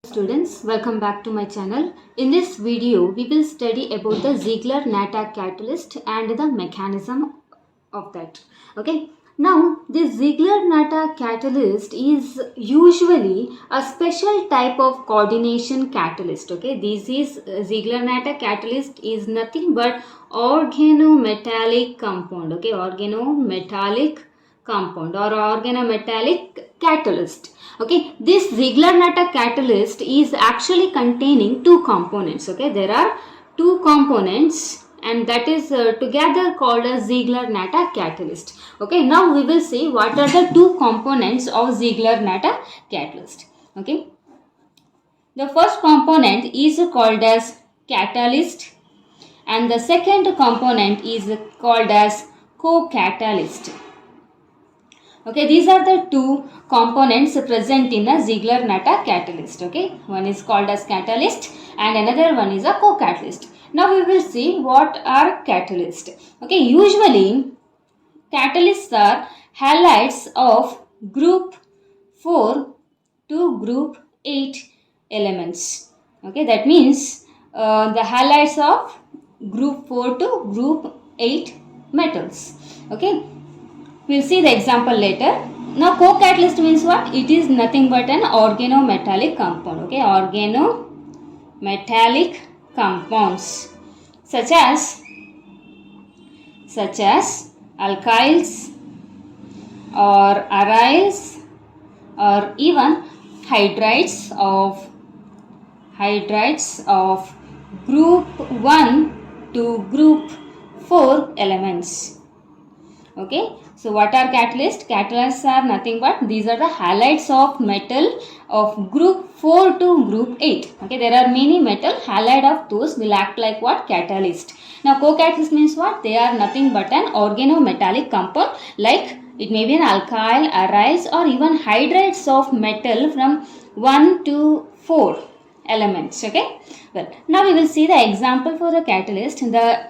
Students, welcome back to my channel. In this video, we will study about the Ziegler-Natta catalyst and the mechanism of that. Okay. Now, this Ziegler-Natta catalyst is usually a special type of coordination catalyst. Okay. This is Ziegler-Natta catalyst is nothing but organometallic compound. Okay. Organometallic compound or organometallic catalyst. Okay, this Ziegler-Natta catalyst is actually containing two components. Okay, there are two components and that is together called as Ziegler-Natta catalyst. Okay, now we will see what are the two components of Ziegler-Natta catalyst. Okay, the first component is called as catalyst and the second component is called as co-catalyst. Okay, these are the two components present in a Ziegler-Natta catalyst. Okay, one is called as catalyst and another one is a co-catalyst. Now we will see what are catalysts. Okay, usually catalysts are halides of group 4 to group 8 elements. Okay, that means the halides of group 4 to group 8 metals. Okay. We'll see the example later. Now co-catalyst means what? It is nothing but an organometallic compound. Okay, organometallic compounds such as alkyls or aryls or even hydrides of group 1 to group 4 elements. Okay, so what are catalysts? Catalysts are nothing but these are the halides of metal of group 4 to group 8. Okay, there are many metal, halide of those will act like what? Catalyst. Now co-catalyst means what? They are nothing but an organometallic compound, like it may be an alkyl, aryls or even hydrides of metal from 1 to 4 elements. Okay, well, now we will see the example for the catalyst. The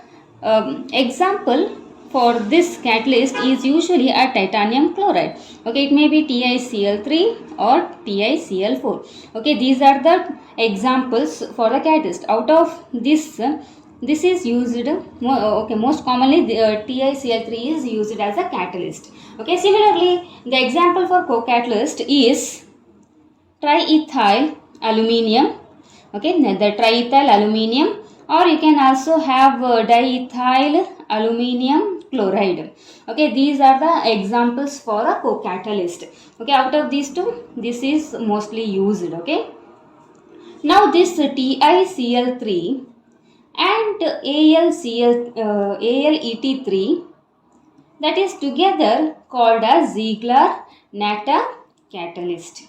example for this catalyst is usually a titanium chloride. Okay, it may be TiCl3 or TiCl4. Okay, these are the examples for the catalyst. Out of this, this is used, most commonly TiCl3 is used as a catalyst. Okay, similarly, the example for co-catalyst is triethyl aluminium. Okay, the triethyl aluminium, or you can also have diethyl aluminium chloride. Okay, these are the examples for a co-catalyst. Okay, out of these two, this is mostly used. Okay, now this TiCl3 and AlEt3, that is together called as Ziegler-Natta catalyst.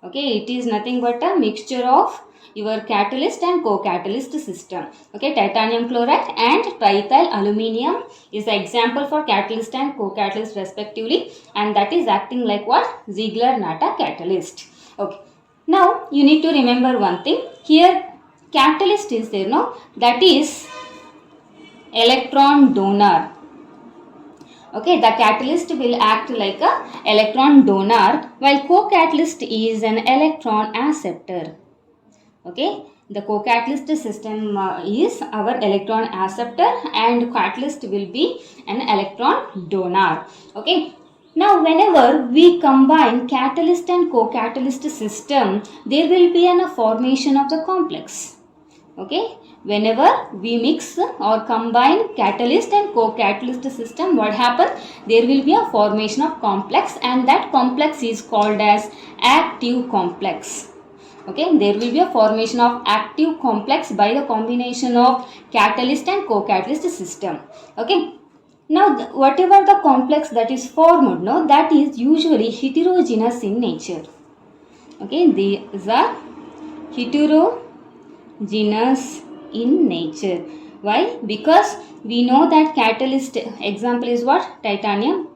Okay, it is nothing but a mixture of your catalyst and co-catalyst system. Okay, titanium chloride and triethyl aluminium is the example for catalyst and co-catalyst respectively, and that is acting like what? Ziegler-Natta catalyst. Okay, now you need to remember one thing. Here catalyst is there, no? That is electron donor. Okay, the catalyst will act like a electron donor while co-catalyst is an electron acceptor. Okay, the co-catalyst system is our electron acceptor and catalyst will be an electron donor. Okay, now whenever we combine catalyst and co-catalyst system, there will be a formation of the complex. Okay, whenever we mix or combine catalyst and co-catalyst system, what happens? There will be a formation of complex and that complex is called as active complex. Okay, there will be a formation of active complex by the combination of catalyst and co-catalyst system. Okay, now whatever the complex that is formed, no, that is usually heterogeneous in nature. Okay, these are heterogeneous in nature. Why? Because we know that catalyst example is what? Titanium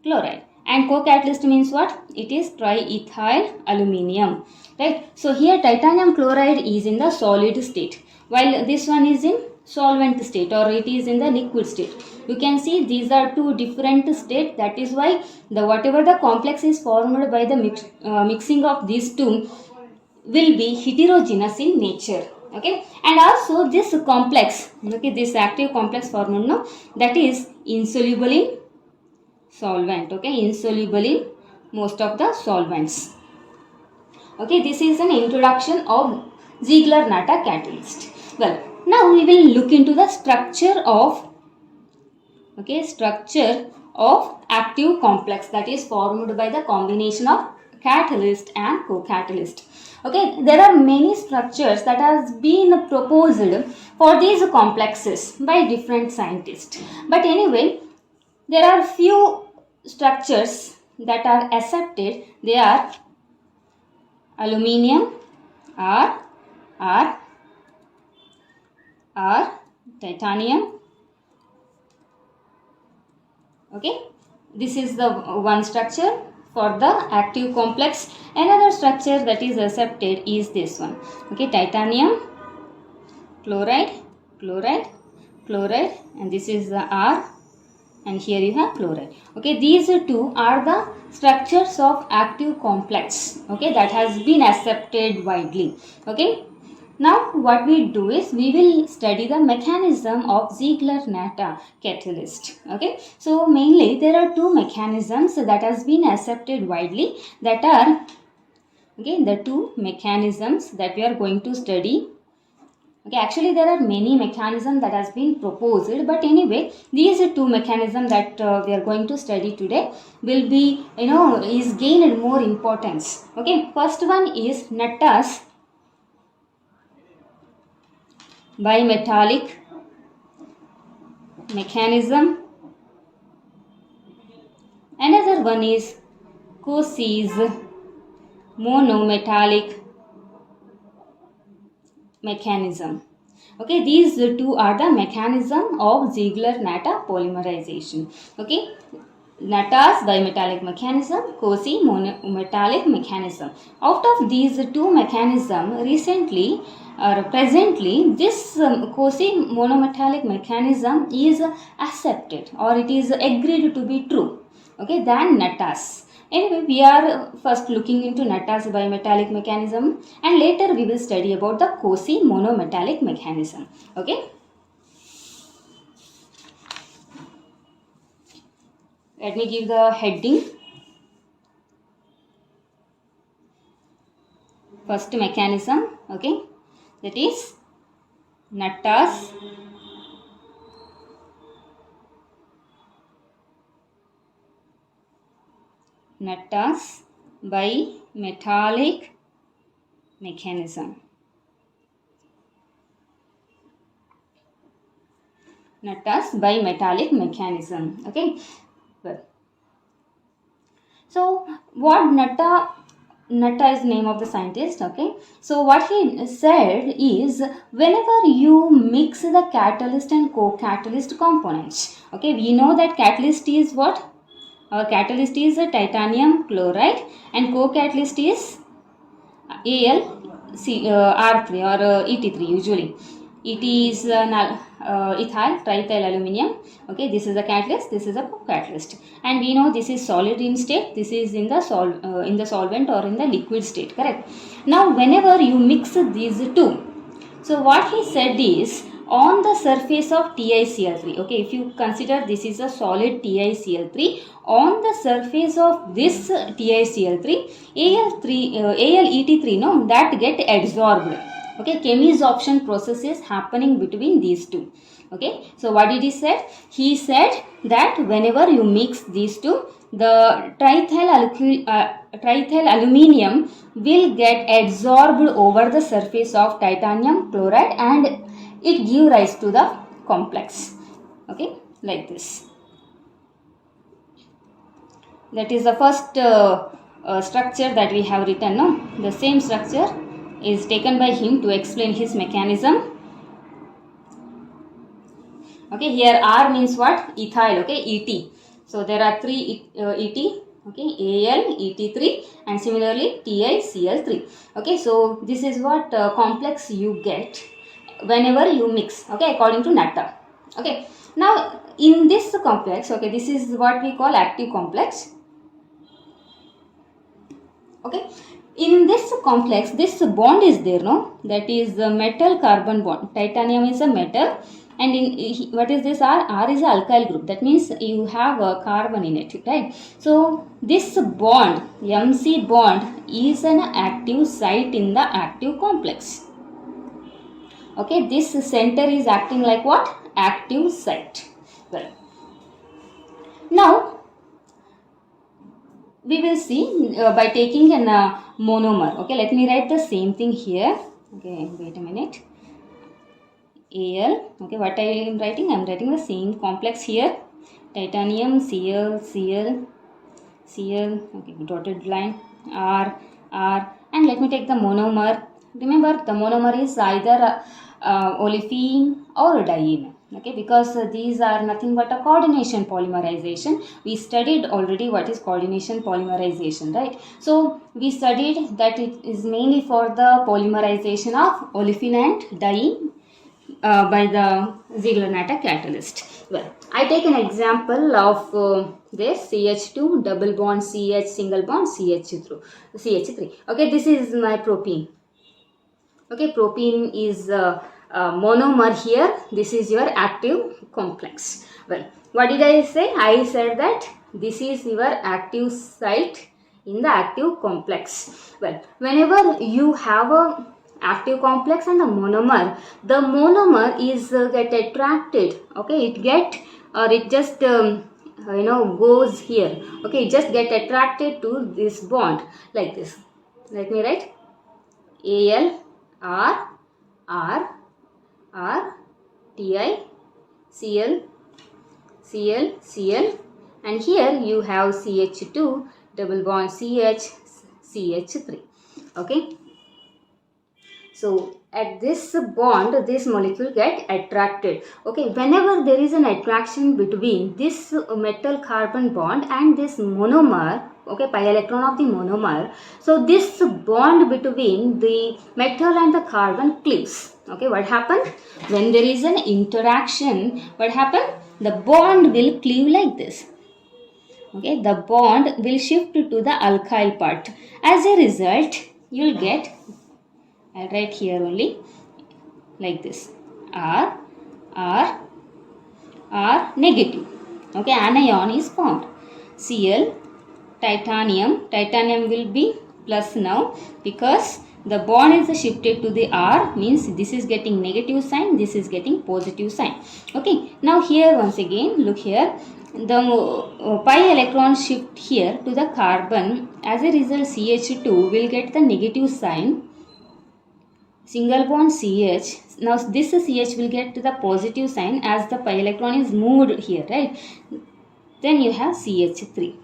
chloride. And co-catalyst means what? It is triethyl aluminium. Right? So here titanium chloride is in the solid state, while this one is in solvent state or it is in the liquid state. You can see these are two different states. That is why the whatever the complex is formed by the mixing of these two, will be heterogeneous in nature. Okay, and also this complex, okay, this active complex formed, no, that is insoluble in solvent. Okay, insoluble in most of the solvents. Okay, this is an introduction of Ziegler-Natta catalyst. Well, now we will look into the structure of, okay, structure of active complex that is formed by the combination of catalyst and co-catalyst. Okay, there are many structures that has been proposed for these complexes by different scientists. But anyway, there are few structures that are accepted. They are aluminium, or or or titanium. Okay, this is the one structure for the active complex. Another structure that is accepted is this one. Okay, titanium, chloride, chloride, chloride, and this is the R, and here you have chloride. Okay, these two are the structures of active complex, okay, that has been accepted widely. Okay, now what we do is we will study the mechanism of Ziegler-Natta catalyst. Okay, so mainly there are two mechanisms that has been accepted widely, that are, okay, the two mechanisms that we are going to study. Okay, actually there are many mechanisms that has been proposed, but anyway, these are two mechanisms that we are going to study today will be, is gained more importance. Okay, first one is Natta's bimetallic mechanism. Another one is Cossee's monometallic mechanism. Okay, these two are the mechanism of Ziegler-Natta polymerization. Okay, Natta's bimetallic mechanism, Cossee monometallic mechanism. Out of these two mechanisms, recently or presently, this Cossee monometallic mechanism is accepted, or it is agreed to be true, okay, than Natta's. Anyway, we are first looking into Natta's bimetallic mechanism, and later we will study about the Cossee monometallic mechanism. Okay. Let me give the heading. First mechanism, okay, that is Natta's bimetallic mechanism. Natta's bimetallic mechanism. Okay. Well, so what Natta is the name of the scientist. Okay, so what he said is, whenever you mix the catalyst and co-catalyst components, okay, we know that catalyst is what? Our catalyst is a titanium chloride, and co-catalyst is R3 or ET3 usually. It is ethyl triethyl aluminium. Okay, this is the catalyst, this is a co-catalyst, and we know this is solid in state, this is in the solvent or in the liquid state, correct? Now whenever you mix these two, so what he said is, on the surface of TiCl3, okay, if you consider this is a solid TiCl3, on the surface of this TiCl3, AlET3, no, that get absorbed. Okay, chemisorption process is happening between these two. Okay, so what did he say? He said that whenever you mix these two, the triethyl aluminium will get absorbed over the surface of titanium chloride, and it give rise to the complex. Okay, like this. That is the first structure that we have written. No, the same structure is taken by him to explain his mechanism. Okay, here R means what? Ethyl. Okay, Et. So there are three Et. Okay, Al, Et3, and similarly TiCl3. Okay, so this is what complex you get whenever you mix. Okay, according to Natta. Okay, now in this complex, okay, this is what we call active complex. Okay, in this complex, this bond is there, no? That is the metal carbon bond. Titanium is a metal, and in what is this R? R is an alkyl group. That means you have a carbon in it, right? So this bond, MC bond, is an active site in the active complex. Okay, this center is acting like what? Active site. Well, now we will see by taking an monomer. Okay, let me write the same thing here. Okay, wait a minute. Al. Okay, what I am writing? I am writing the same complex here. Titanium, Cl, Cl, Cl. Okay, dotted line. R, R. And let me take the monomer. Remember, the monomer is either olefin or diene. Okay, because these are nothing but a coordination polymerization. We studied already what is coordination polymerization, right? So we studied that it is mainly for the polymerization of olefin and diene by the Ziegler Natta catalyst. Well, I take an example of this CH2 double bond CH single bond CH3. Okay, this is my propene. Okay, propene is monomer here. This is your active complex. Well, what did I say? I said that this is your active site in the active complex. Well, whenever you have a active complex and the monomer is get attracted. Okay, it just goes here. Okay, it just get attracted to this bond like this. Let me write Al R R R T I Cl Cl Cl, and here you have CH2 double bond CH CH3. Okay, so at this bond, this molecule get attracted. Okay, whenever there is an attraction between this metal carbon bond and this monomer, okay, pi electron of the monomer, so this bond between the metal and the carbon cleaves. Okay, what happened? When there is an interaction, what happened? The bond will cleave like this. Okay, the bond will shift to the alkyl part. As a result, you will get, I'll write here only like this, R, R, R negative. Okay, anion is formed. Cl, titanium will be plus now because the bond is shifted to the R, means this is getting negative sign, this is getting positive sign. Okay, now here once again, look here, the pi electron shift here to the carbon. As a result, CH2 will get the negative sign, single bond CH. Now this CH will get to the positive sign as the pi electron is moved here, right? Then you have CH3.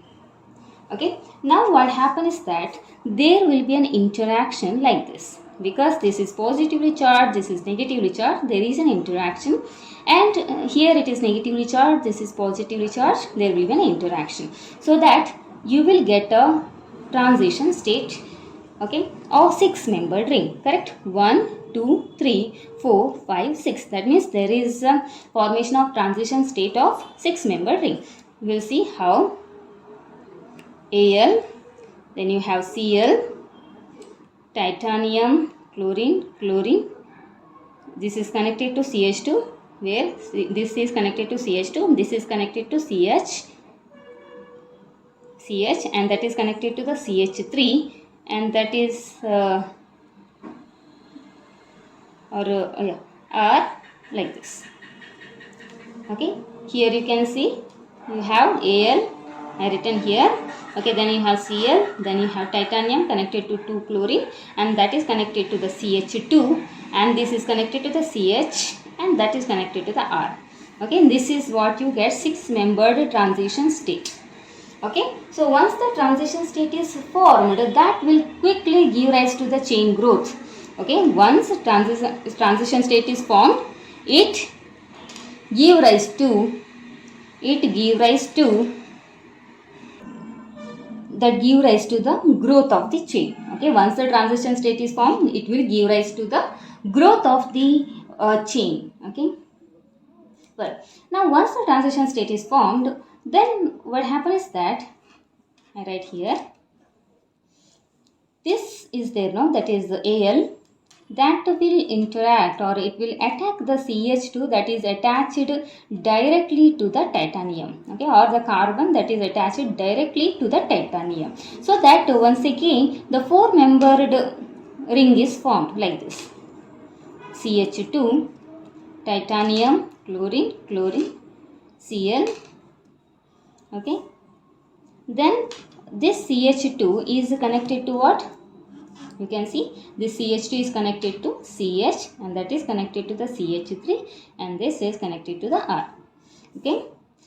Okay, now what happens is that there will be an interaction like this, because this is positively charged, this is negatively charged, there is an interaction, and here it is negatively charged, this is positively charged, there will be an interaction, so that you will get a transition state, okay, of 6-membered ring, correct? 1, 2, 3, 4, 5, 6. That means there is a formation of transition state of 6-membered ring. We will see how. Al, then you have Cl, titanium, chlorine. This is connected to CH2, where this is connected to CH2, this is connected to CH, and that is connected to the CH3, and that is R like this. Okay, here you can see you have Al, I written here. Okay, then you have Cl, then you have titanium connected to 2 chlorine, and that is connected to the CH2, and this is connected to the CH, and that is connected to the R. Okay, and this is what you get, 6-membered transition state. Okay, so once the transition state is formed, that will quickly give rise to the chain growth. Okay, once transition state is formed, it give rise to the growth of the chain. Okay, once the transition state is formed, it will give rise to the growth of the chain. Okay, well, now once the transition state is formed, then what happens is that I write here, this is there now, that is Al, that will interact or it will attack the CH2 that is attached directly to the titanium, okay, or the carbon that is attached directly to the titanium. So that once again the 4-membered ring is formed like this. CH2, titanium, chlorine, chlorine, Cl, okay. Then this CH2 is connected to what? You can see this CH2 is connected to CH and that is connected to the CH3 and this is connected to the R. Okay.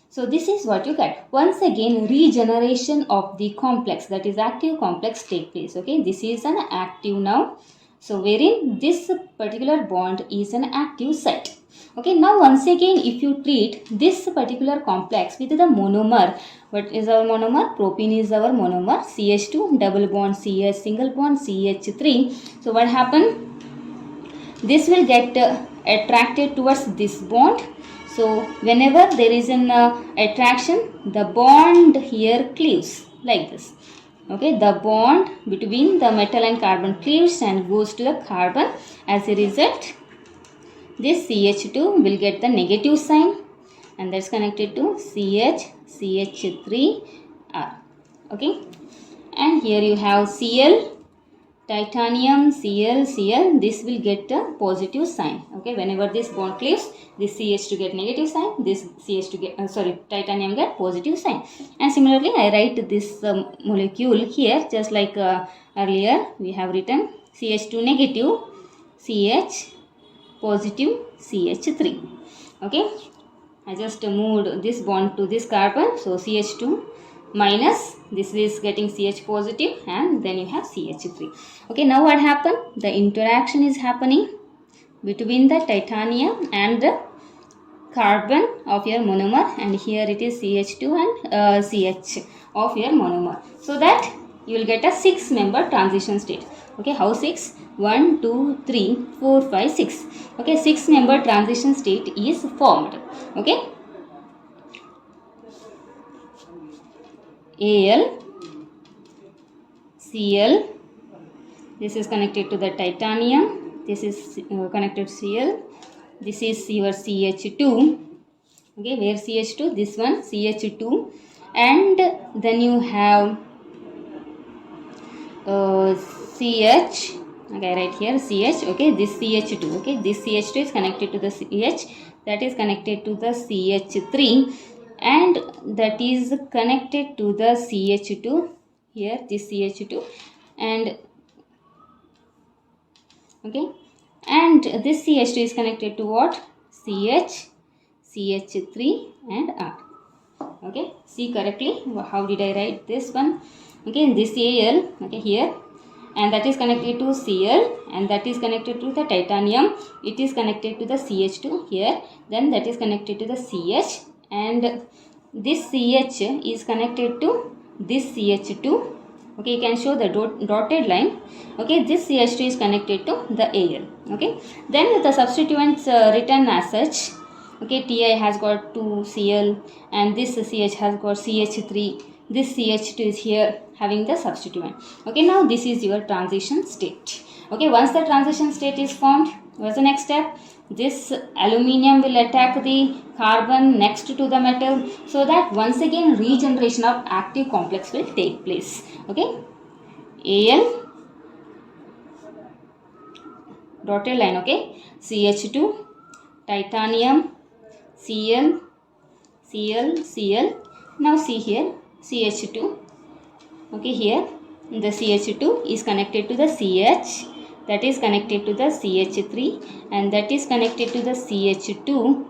So this is what you get. Once again regeneration of the complex, that is active complex, take place. Okay. This is an active now. So wherein this particular bond is an active site. Okay, now once again if you treat this particular complex with the monomer, what is our monomer? Propene is our monomer, CH2, double bond CH, single bond CH3. So what happened? This will get attracted towards this bond. So whenever there is an attraction, the bond here cleaves like this. Okay, the bond between the metal and carbon cleaves and goes to the carbon. As a result, this CH2 will get the negative sign and that's connected to CH, CH3R. Okay, and here you have Cl, titanium, Cl, Cl. This will get a positive sign. Okay, whenever this bond cleaves, this CH2 get negative sign, this CH2 get titanium get positive sign. And similarly, I write this molecule here just like earlier we have written CH2 negative, CH positive, CH3. Okay, I just moved this bond to this carbon, so CH2 minus, this is getting CH positive and then you have CH3. Okay, now what happened? The interaction is happening between the titanium and the carbon of your monomer, and here it is CH2 and CH of your monomer. So that you will get a 6-member transition state. Okay, how 6? 1, 2, 3, 4, 5, 6. Okay, 6-member transition state is formed. Okay, Al, Cl, this is connected to the titanium, this is connected to Cl, this is your CH2, okay, where CH2, this one CH2, and then you have CH, okay, right here CH, okay, this CH2, okay, this CH2 is connected to the CH, that is connected to the CH3 and that is connected to the CH2, here this CH2 and okay, and this CH2 is connected to what? CH, CH3 and R. Okay, see correctly how did I write this one? Okay, this Al, okay, here, and that is connected to Cl and that is connected to the titanium, it is connected to the CH2 here, then that is connected to the CH and this CH is connected to this CH2. Okay, you can show the dotted line. Okay, this CH2 is connected to the Al. Okay, then the substituents written as such. Okay, Ti has got 2 Cl and this CH has got CH3. This CH2 is here having the substituent. Okay, now this is your transition state. Okay, once the transition state is formed, what's the next step? This aluminium will attack the carbon next to the metal, so that once again regeneration of active complex will take place. Okay, Al, dotted line, okay, CH2, titanium, Cl, Cl, Cl. Now see here CH2. Okay, here the CH2 is connected to the CH, that is connected to the CH3 and that is connected to the CH2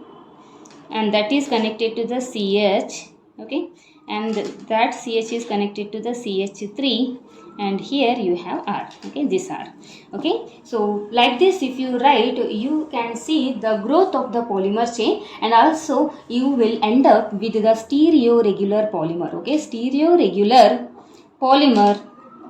and that is connected to the CH. Okay, and that CH is connected to the CH3 and here you have R. Okay, this R. Okay, so like this if you write, you can see the growth of the polymer chain and also you will end up with the stereoregular polymer. Okay, stereoregular polymer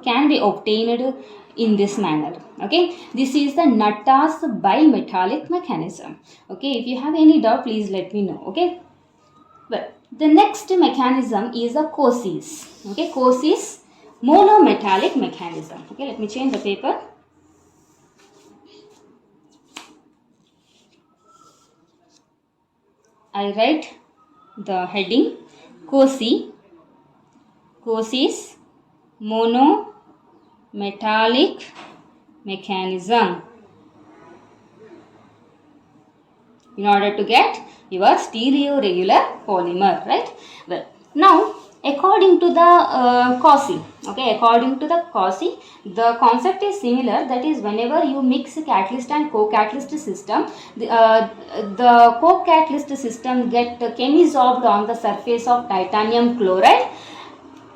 can be obtained in this manner. Okay, this is the Natta's bimetallic mechanism. Okay, if you have any doubt, please let me know. Okay, well, the next mechanism is a Cossee's. Okay, Cossee's monometallic mechanism. Okay, let me change the paper. I write the heading Cossee, Cossee's monometallic mechanism, in order to get your stereoregular polymer, right? Well, now according to the Cossee, okay, according to the Cossee, the concept is similar. That is, whenever you mix catalyst and co-catalyst system, the co-catalyst system get chemisorbed on the surface of titanium chloride.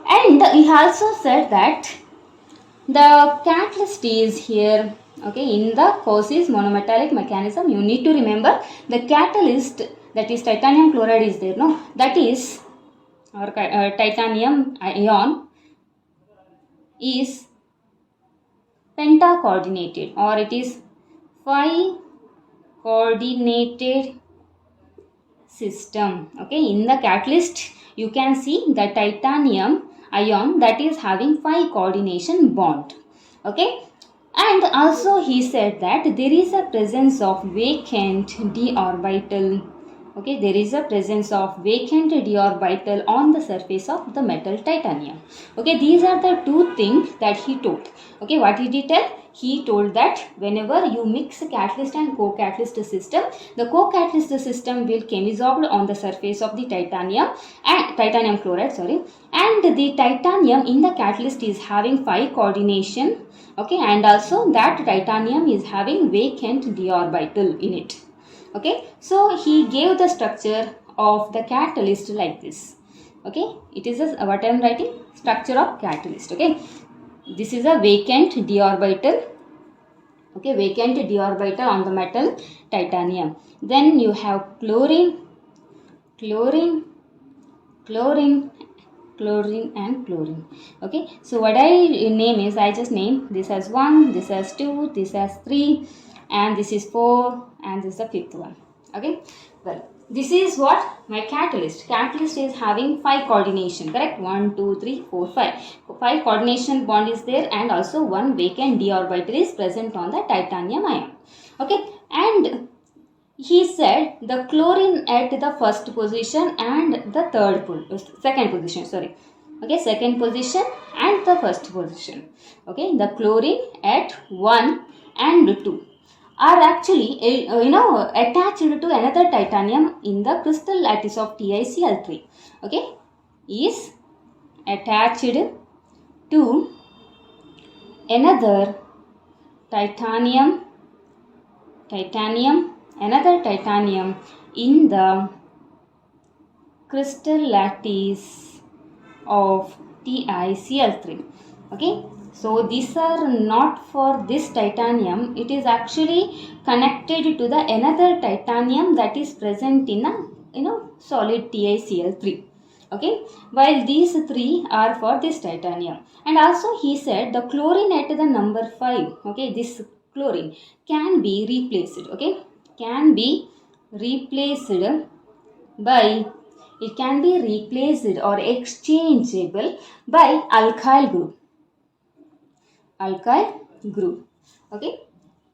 And he also said that the catalyst is here, okay, in the Cossee's monometallic mechanism. You need to remember the catalyst, that is titanium chloride is there, no, that is our titanium ion is penta-coordinated, or it is phi-coordinated system. Okay, in the catalyst you can see the titanium ion that is having phi coordination bond. Okay, and also he said that there is a presence of vacant d orbital. Okay, there is a presence of vacant d orbital on the surface of the metal titanium. Okay, these are the two things that he told. Okay, what did he tell? He told that whenever you mix catalyst and co-catalyst system, the co-catalyst system will chemisorb on the surface of the titanium and titanium chloride, sorry, and the titanium in the catalyst is having phi coordination. Okay, and also that titanium is having vacant d orbital in it. Okay, so he gave the structure of the catalyst like this. Okay, it is what I am writing, structure of catalyst. Okay, this is a vacant d orbital. Okay, vacant d orbital on the metal titanium. Then you have chlorine, chlorine, chlorine, chlorine and chlorine. Okay, so what I name is, I just name this as 1, this as 2, this as 3, and this is 4, and this is the 5th one. Okay, well, this is what my catalyst. Catalyst is having phi coordination, correct? 1, 2, 3, 4, 5. Phi coordination bond is there, and also one vacant d orbital is present on the titanium ion. Okay, and he said the chlorine at the first position and the second position, sorry. Okay, second position and the first position. Okay, the chlorine at 1 and 2 are actually attached to another titanium in the crystal lattice of TiCl3. Okay, is attached to another titanium in the crystal lattice of TiCl3. Okay, so these are not for this titanium, it is actually connected to the another titanium that is present in a solid TiCl3. Okay, while these three are for this titanium. And also he said the chlorine at the number 5, okay, this chlorine can be replaced, okay, can be replaced by, it can be replaced or exchangeable by alkyl group. Okay,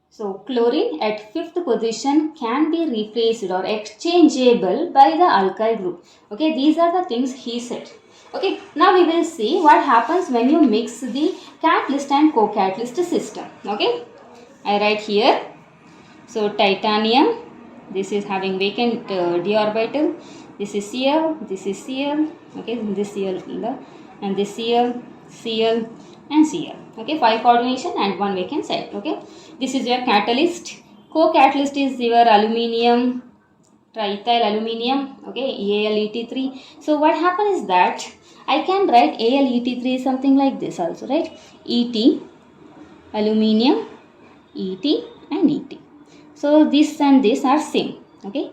so chlorine at 5th position can be replaced or exchangeable by the alkyl group. Okay, these are the things he said. Okay, now we will see what happens when you mix the catalyst and co-catalyst system. Okay, I write here. So titanium, this is having vacant d orbital. This is Cl, this is Cl. Okay, this Cl and this Cl, Cl and Cl. Okay, phi coordination and one vacant site. Okay, this is your catalyst. Co-catalyst is your aluminium, triethyl aluminium. Okay, AlEt3. So what happens is that I can write AlEt3 something like this also, right? Et, aluminium, Et and Et. So this and this are same. Okay,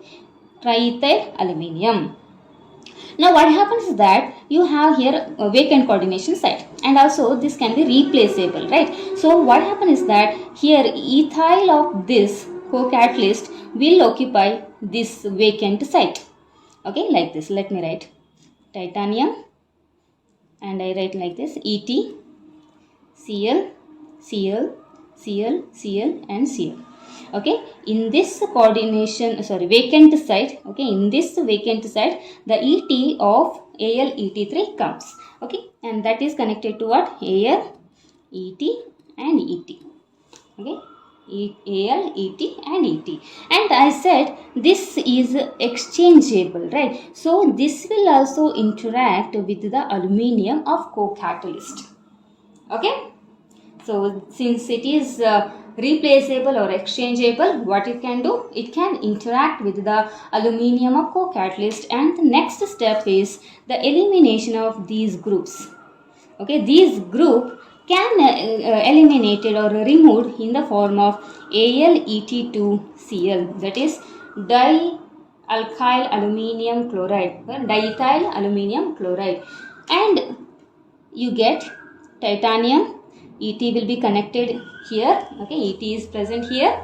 triethyl aluminium. Now what happens is that you have here a vacant coordination site, and also this can be replaceable, right? So what happens is that here ethyl of this co-catalyst will occupy this vacant site. Okay, like this. Let me write titanium and I write like this Et Cl, Cl, Cl, Cl and Cl. Okay, in this vacant site, okay, in this vacant site, the Et of AlEt3 comes. Okay, and that is connected to what? Al, Et and Et. Okay, Al, Et and Et. And I said this is exchangeable, right? So this will also interact with the aluminium of co-catalyst. Okay, so since it is replaceable or exchangeable, what it can do? It can interact with the aluminium of co-catalyst, and the next step is the elimination of these groups. Okay, these group can eliminated or removed in the form of AlEt2Cl, that is dialkyl aluminium chloride, diethyl aluminium chloride, and you get titanium. Et will be connected here. Okay, Et is present here,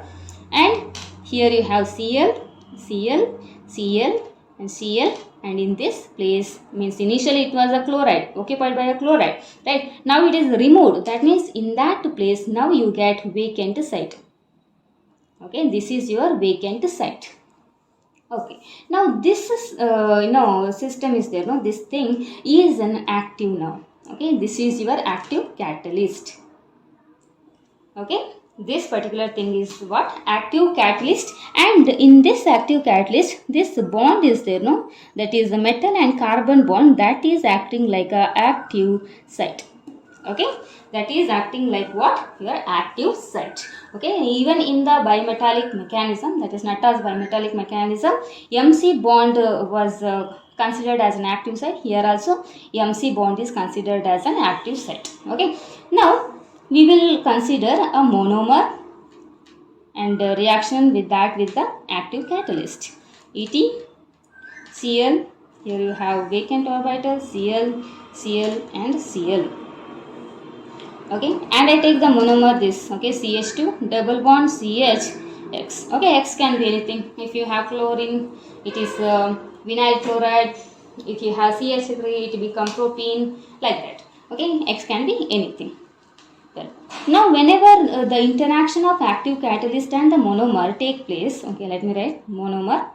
and here you have Cl, Cl, Cl and Cl, and in this place, means initially it was a chloride occupied by a chloride, right? Now it is removed, that means in that place now you get vacant site. Okay, this is your vacant site. Okay, now this is system is there, no, this thing is an active now. Okay, this is your active catalyst. Okay, this particular thing is what? Active catalyst. And in this active catalyst, this bond is there, no, that is the metal and carbon bond, that is acting like a active site. Okay, that is acting like what? Your active site. Okay, even in the bimetallic mechanism, that is Natta's bimetallic mechanism, MC bond was considered as an active site. Here also MC bond is considered as an active site. Okay, now we will consider a monomer and reaction with that with the active catalyst. Et, Cl, here you have vacant orbital, Cl, Cl and Cl. Okay, and I take the monomer this, okay, CH2 double bond CH X. Okay, X can be anything. If you have chlorine, it is vinyl chloride. If you have CH3, it become propene, like that. Okay, X can be anything. Well, now whenever the interaction of active catalyst and the monomer take place, okay, let me write monomer.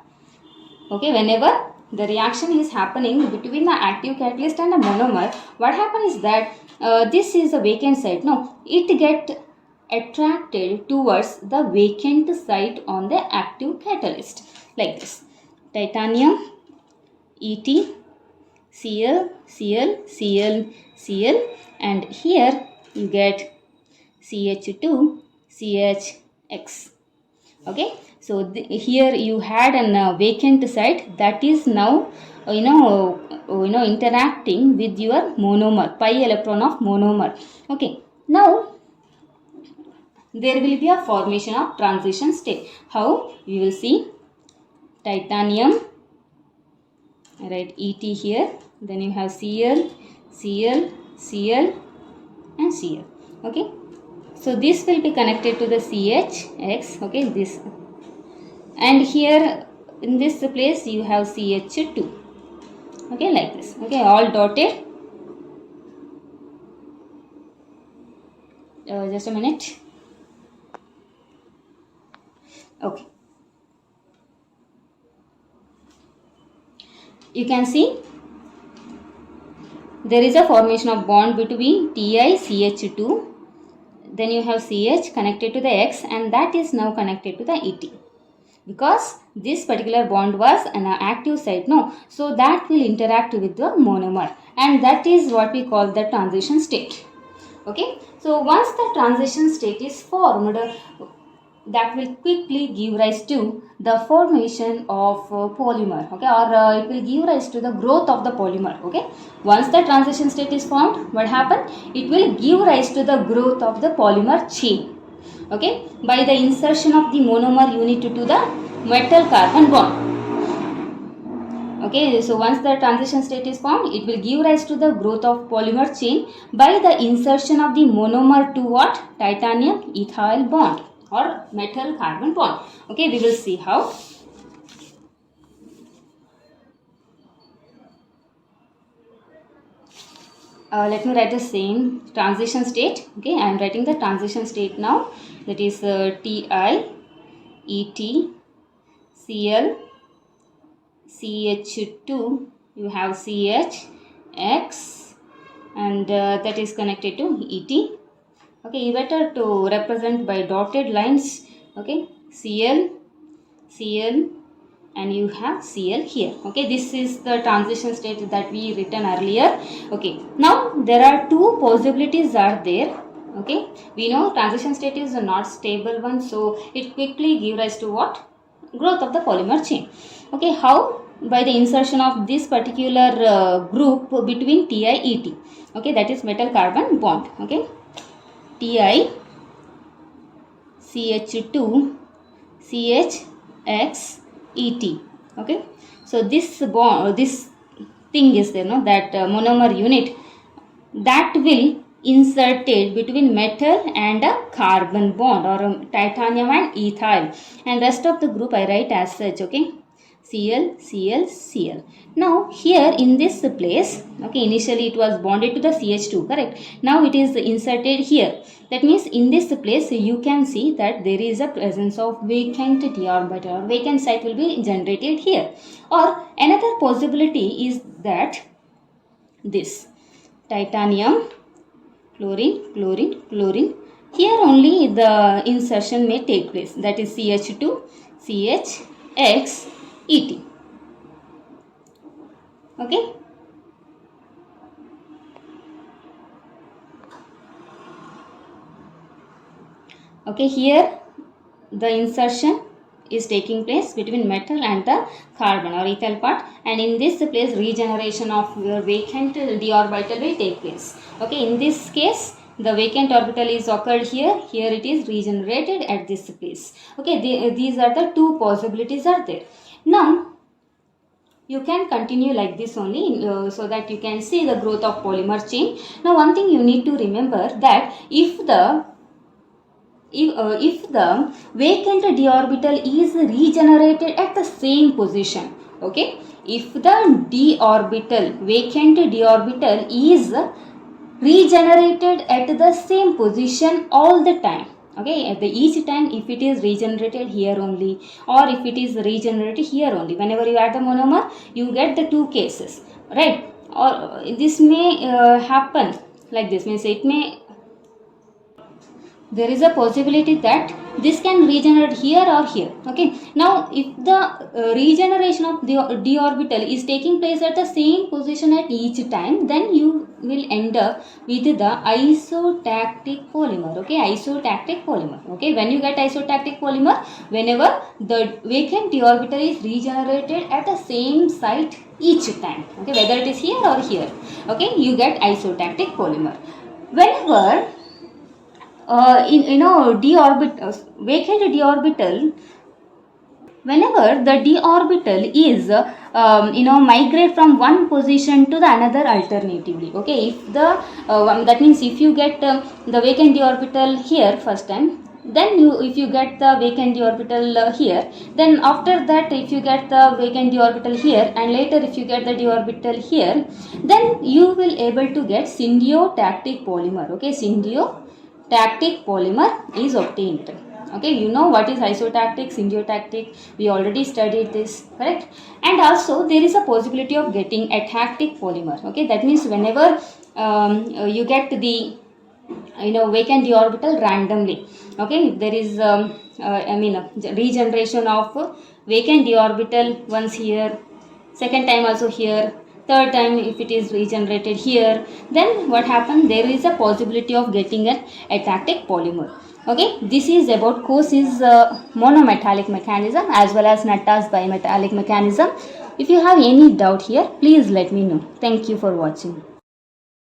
Okay, whenever the reaction is happening between the active catalyst and the monomer, what happens is that this is a vacant site. No, it get attracted towards the vacant site on the active catalyst, like this. Titanium, Et, Cl, Cl, Cl, Cl, and here you get CH2, CHX. Okay, so here you had a vacant site that is now interacting with your monomer, pi electron of monomer. Okay, now there will be a formation of transition state. How? We will see. Titanium, right, Et here, then you have Cl, Cl, Cl and Cl. Okay, so this will be connected to the CHX. Okay, this, and here in this place you have CH2. Okay, like this. Okay, all dotted. Just a minute. Okay, you can see there is a formation of bond between TiCH2, then you have CH connected to the X, and that is now connected to the Et, because this particular bond was an active site, no, so that will interact with the monomer, and that is what we call the transition state. Okay, so once the transition state is formed, that will quickly give rise to the formation of polymer, okay, or it will give rise to the growth of the polymer. Okay, once the transition state is formed, what happened? It will give rise to the growth of the polymer chain, okay, by the insertion of the monomer unit to the metal carbon bond. Okay, so once the transition state is formed, it will give rise to the growth of polymer chain by the insertion of the monomer to what? Titanium ethyl bond or metal carbon bond. Okay, we will see how. let me write the same transition state. Okay, I am writing the transition state now. That is TiEt Cl CH2, you have CHX, and that is connected to Et. Okay, you better to represent by dotted lines. Okay, Cl, and you have Cl here. Okay, this is the transition state that we written earlier. Okay, now there are two possibilities are there. Okay, we know transition state is a not stable one, so it quickly gives rise to what? Growth of the polymer chain. Okay, how? By the insertion of this particular group between TiEt. Okay, that is metal carbon bond. Okay, Ti CH2 CHX ET. Okay, so this bond, this thing is there, no, that monomer unit that will inserted between metal and a carbon bond, or titanium and ethyl, and rest of the group I write as such. Okay, Cl, Cl, Cl. Now here in this place, okay, initially it was bonded to the CH2, correct? Now it is inserted here. That means in this place you can see that there is a presence of vacant d orbital, or vacant site will be generated here. Or another possibility is that this titanium, chlorine, chlorine, chlorine, here only the insertion may take place, that is CH2 CHX ET. Okay, okay, here the insertion is taking place between metal and the carbon or ethyl part, and in this place regeneration of your vacant d orbital will take place. Okay, in this case the vacant orbital is occurred here, here it is regenerated at this place. Okay, these are the two possibilities are there. Now you can continue like this only, so that you can see the growth of polymer chain. Now one thing you need to remember, that if the vacant d orbital is regenerated at the same position, okay, if the d orbital, vacant d orbital is regenerated at the same position all the time, okay, at the each time, if it is regenerated here only, or if it is regenerated here only, whenever you add the monomer you get the two cases, right? Or this may happen like this, means it may, there is a possibility that this can regenerate here or here. Okay, now if the regeneration of the d orbital is taking place at the same position at each time, then you will end up with the isotactic polymer. Okay, isotactic polymer. Okay, when you get isotactic polymer, whenever the vacant d orbital is regenerated at the same site each time, okay, whether it is here or here, okay, you get isotactic polymer. Whenever d orbital, vacant d orbital, whenever the d orbital is migrate from one position to the another alternatively, okay, if the that means if you get the vacant d orbital here first time, then if you get the vacant d orbital here, then after that if you get the vacant d orbital here, and later if you get the d orbital here, then you will able to get syndiotactic polymer. Okay, syndiotactic polymer is obtained. Okay, you know what is isotactic, syndiotactic, we already studied this, correct? And also there is a possibility of getting atactic polymer. Okay, that means whenever you get the vacant d orbital randomly, okay, if there is regeneration of vacant d orbital once here, second time also here, third time if it is regenerated here, then what happens, there is a possibility of getting an atactic polymer. Okay, this is about Cossee's monometallic mechanism as well as Natta's bimetallic mechanism. If you have any doubt here, please let me know. Thank you for watching.